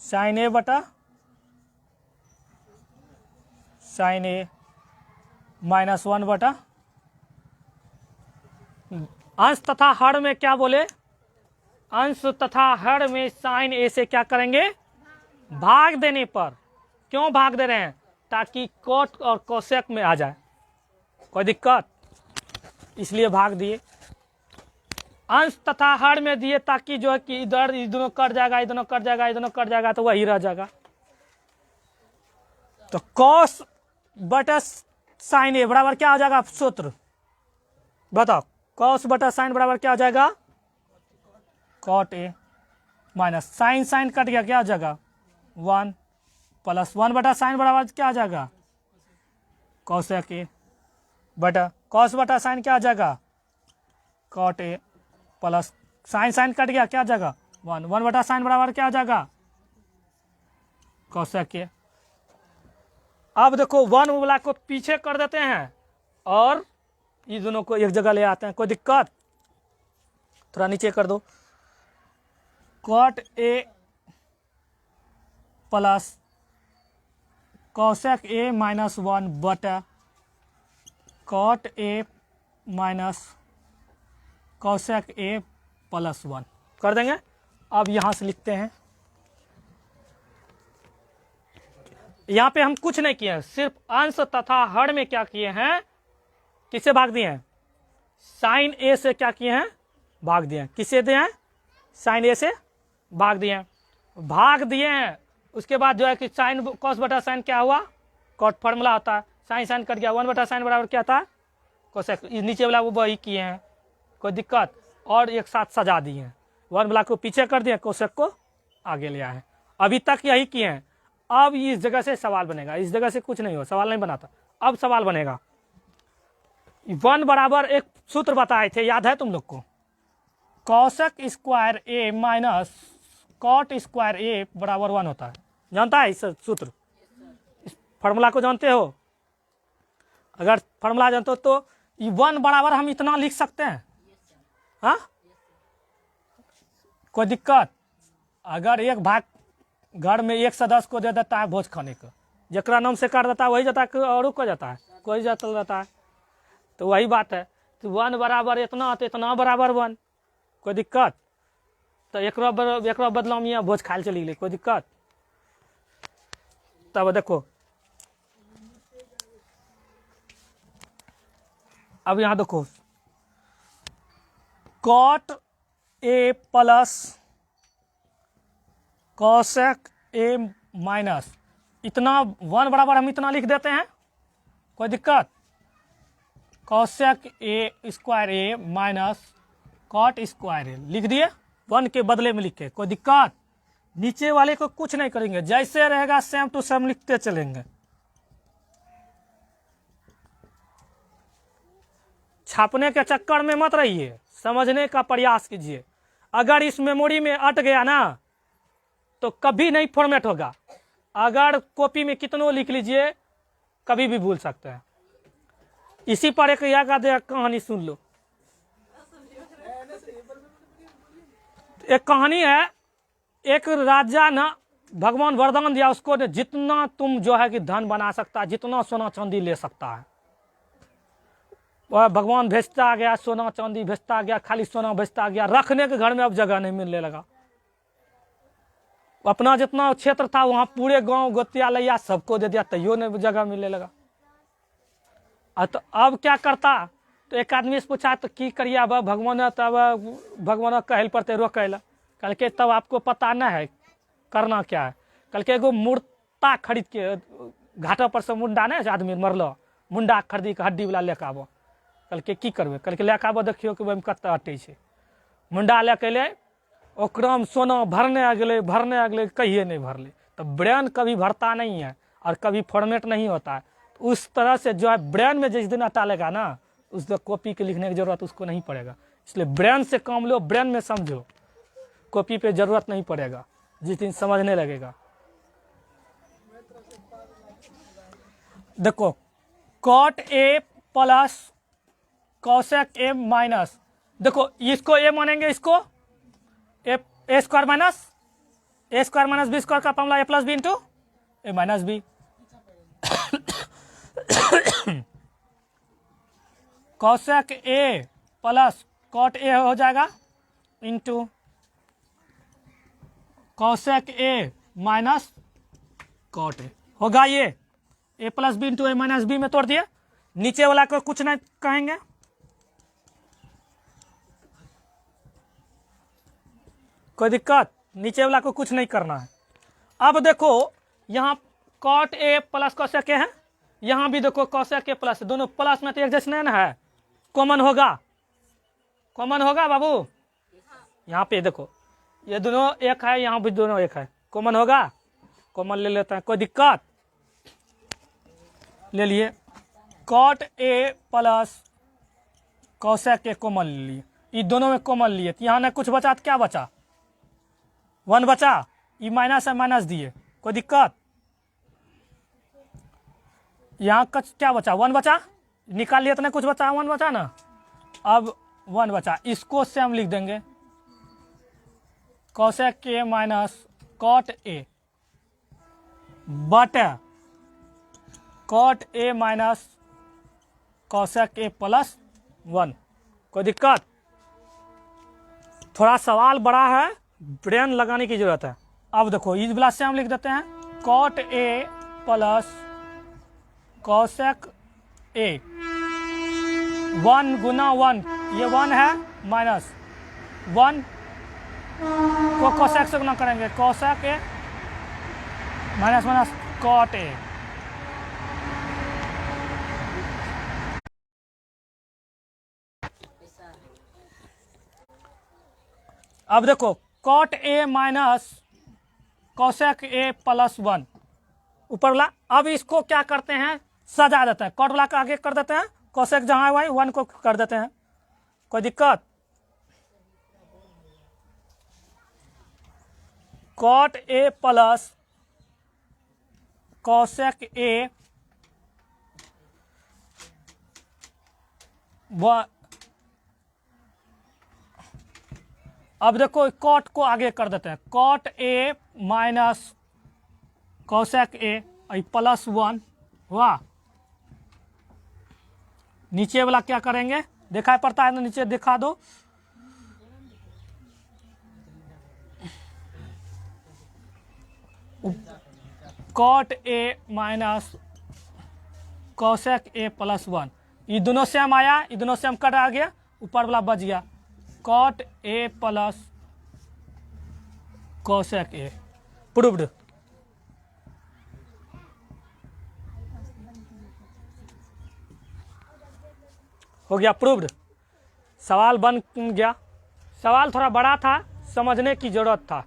साइन ए बटा साइन ए माइनस 1 बटा अंश तथा हर में क्या बोले? अंश तथा हर में साइन ए से क्या करेंगे? भाग देने पर। क्यों भाग दे रहे हैं? ताकि कोट और कोसेक में आ जाए। कोई दिक्कत? इसलिए भाग दिए। अंश तथा हर में दिए ताकि जो है कि इधर दोनों कट जाएगा, दोनों कट जाएगा, दोनों कट जाएगा, तो वही रह जाएगा। तो कॉस बटा साइन ए बराबर क्या हो जाएगा सूत्र बताओ। कॉस बटा साइन बराबर क्या हो जाएगा कॉट ए माइनस साइन साइन कट गया, क्या हो जाएगा 1 प्लस 1 बटा साइन बराबर क्या हो जाएगा कॉसेक ए बटा कॉस बटा साइन क्या हो जाएगा cot A plus sine sine cut गया, क्या हो जाएगा 1 1 बटा साइन बराबर क्या हो जाएगा कॉसेक ए। अब देखो 1 वाला को पीछे कर देते हैं और ये दोनों को एक जगह ले आते हैं, कोई दिक्कत? थोड़ा नीचे कर दो। Cot A plus cosec A minus 1 बटा cot A minus cosec A plus 1 कर देंगे। अब यहां से लिखते हैं, यहां पे हम कुछ नहीं किए हैं, सिर्फ अंश तथा हर में क्या किए हैं, किसे भाग दिए हैं साइन ए से क्या किए हैं भाग दिए हैं। किसे दिए हैं साइन ए से भाग दिए हैं, भाग दिए हैं। उसके बाद जो है कि साइन कॉस बटा साइन क्या हुआ कॉट फॉर्मूला होता है, साइन साइन कट गया 1 बटा साइन बराबर क्या था कोसेक। नीचे वाला वो वही किए हैं, कोई दिक्कत? और एक साथ सजा दिए हैं, 1 वाला को पीछे कर दिए, कोसेक को आगे ले आए हैं। अभी तक यही किए हैं। अब इस जगह से सवाल बनेगा, इस जगह से कुछ नहीं हो, सवाल नहीं बनाता। अब सवाल बनेगा 1 बराबर एक सूत्र बताए थे, याद है तुम लोग को, cosec square a minus cot square ए बराबर 1 होता है। जानता है इस सूत्र, इस फॉर्मूला को जानते हो? अगर फॉर्मूला जानते हो तो 1 बराबर हम इतना लिख सकते हैं। हाँ कोई दिक्कत? अगर एक भाग घर में एक सदस्य को दे देता है भोज खाने का, जकरा नाम से काट देता है वही जाता है और को जाता है, कोई जाता रहता है। तो वही बात है, तो 1 बराबर इतना तो इतना बराबर 1, कोई दिक्कत? तो एक बदला में भोज खाए चली गई, कोई दिक्कत? तब देखो अब यहां देखो cot A plus cosec A minus इतना 1 बराबर हम इतना लिख देते हैं, कोई दिक्कत? Cosec a square a minus cot square a लिख दिए, 1 के बदले में लिखे, कोई दिक्कत? नीचे वाले को कुछ नहीं करेंगे, जैसे रहेगा सेम टू सेम लिखते चलेंगे। छापने के चक्कर में मत रहिए, समझने का प्रयास कीजिए। अगर इस मेमोरी में अट गया ना तो कभी नहीं फॉर्मेट होगा। अगर कॉपी में कितनों लिख लीजिए कभी भी भूल सकते हैं। इसी पर एक याद कहानी सुन लो। एक कहानी है, एक राजा ना भगवान वरदान दिया उसको, जितना तुम जो है कि धन बना सकता है, जितना सोना चांदी ले सकता है, वह भगवान भेजता गया, सोना चांदी भेजता गया, खाली सोना भेजता गया। रखने के घर में अब जगह नहीं मिलने लगा। अपना जितना क्षेत्र था वहां पूरे गांव गोतिया सबको दे दिया, तैयो नहीं जगह मिलने लगा। तो अब क्या करता? तो एक आदमी से पूछा तो की करिए अब भगवान, तब भगवान कहल पड़ते रोकेला। कल के तब आपको पता नहीं है करना क्या है। कल के एगो मुर्दा खरीद के घाटा पर से मुंडा नहीं आदमी मरलो, मुंडा खरीदी के हड्डी वाला लेके आबो। कल के की करबे? कल के लेके आबो, देखियो कि ओहिमे कत अटै छै। मुंडा लेके ले, ओकरा में सोना भरने आ गए, कहिए नहीं भरले। तो ब्रेन कभी भरता नहीं है और कभी फॉर्मेट नहीं होता है। उस तरह से जो है ब्रेन में जिस दिन अटालेगा ना, उस दिन कॉपी के लिखने की जरूरत उसको नहीं पड़ेगा। इसलिए ब्रेन से काम लो, ब्रेन में समझो, कॉपी पे जरूरत नहीं पड़ेगा जिस दिन समझने लगेगा। देखो cot A plus cosec A minus, देखो इसको ए मानेंगे, इसको A square minus B square का formula A plus B into A minus B. Cosec A plus cot A हो जाएगा into cosec A minus cot A होगा। ये A plus B into A minus B में तोड़ दिए, नीचे वाला को कुछ नहीं कहेंगे। कोई दिक्कत? नीचे वाला को कुछ नहीं करना है। अब देखो यहाँ cot A plus cosec A है, यहाँ भी देखो कोसेक ए प्लस, दोनों प्लस में तो एक जैसे ना है, कॉमन होगा, कॉमन होगा बाबू। यहाँ पे देखो ये दोनों एक है, यहाँ भी दोनों एक है, कॉमन होगा, कॉमन ले लेते हैं, कोई दिक्कत? ले लिए cot A plus cosec A common ले लिए, ये दोनों में कॉमन लिए, तो यहाँ ना कुछ बचा तो क्या बचा? 1 बचा, ये माइनस है माइनस दिए, कोई दिक्कत? यहाँ क्या बचा? 1 बचा, निकाल लिया तो ना कुछ बचा, 1 बचा ना। अब 1 बचा, इसको से हम लिख देंगे cosec A minus cot a बटे कॉट ए माइनस कोसेक ए प्लस 1, कोई दिक्कत? थोड़ा सवाल बड़ा है, ब्रेन लगाने की जरूरत है। अब देखो इस वाला से हम लिख देते हैं cot A plus cosec A, 1 गुना 1, ये 1 है, माइनस 1 को कोसेक से गुना करेंगे, cosec A minus minus cot A. अब देखो कॉट ए माइनस कोसेक ए प्लस 1 ऊपर वाला। अब इसको क्या करते हैं, सजा देते हैं, कॉट वाला का आगे कर देते हैं, कोसेक जहां है वहीं 1 को कर देते हैं, कोई दिक्कत? Cot A plus cosec A अब देखो कॉट को आगे कर देते हैं, कॉट ए माइनस कोसेक ए प्लस 1 हुआ। नीचे वाला क्या करेंगे, दिखाई पड़ता है ना, नीचे दिखा दो। कॉट ए माइनस कोसेक ए प्लस 1, ये दोनों सेम आया, ये दोनों सेम कट आ गया, ऊपर वाला बच गया cot A plus cosec A. Proved. हो गया प्रूव्ड, सवाल बन गया। सवाल थोड़ा बड़ा था, समझने की जरूरत था,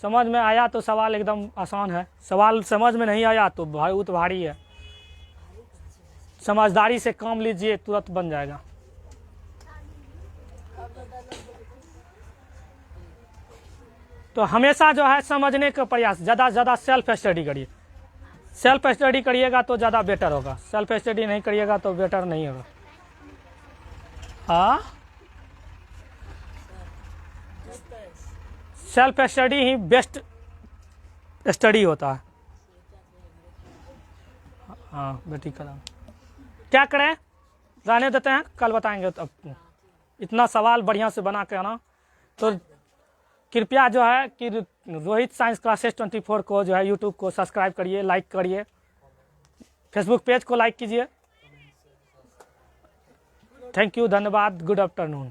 समझ में आया तो सवाल एकदम आसान है, सवाल समझ में नहीं आया तो बहुत भारी है। समझदारी से काम लीजिए, तुरंत बन जाएगा। तो हमेशा जो है समझने का प्रयास, ज़्यादा से ज़्यादा सेल्फ स्टडी करिए। सेल्फ स्टडी करिएगा तो ज़्यादा बेटर होगा, सेल्फ स्टडी नहीं करिएगा तो बेटर नहीं होगा। हाँ, सेल्फ स्टडी ही बेस्ट स्टडी होता है। हाँ बेटी करा, क्या करें, रहने देते हैं, कल बताएंगे। तो इतना सवाल बढ़िया से बना के आना। तो कृपया जो है कि रोहित साइंस क्लासेस 24 को जो है यूट्यूब को सब्सक्राइब करिए, लाइक करिए, फेसबुक पेज को लाइक कीजिए। थैंक यू, धन्यवाद, गुड आफ्टरनून।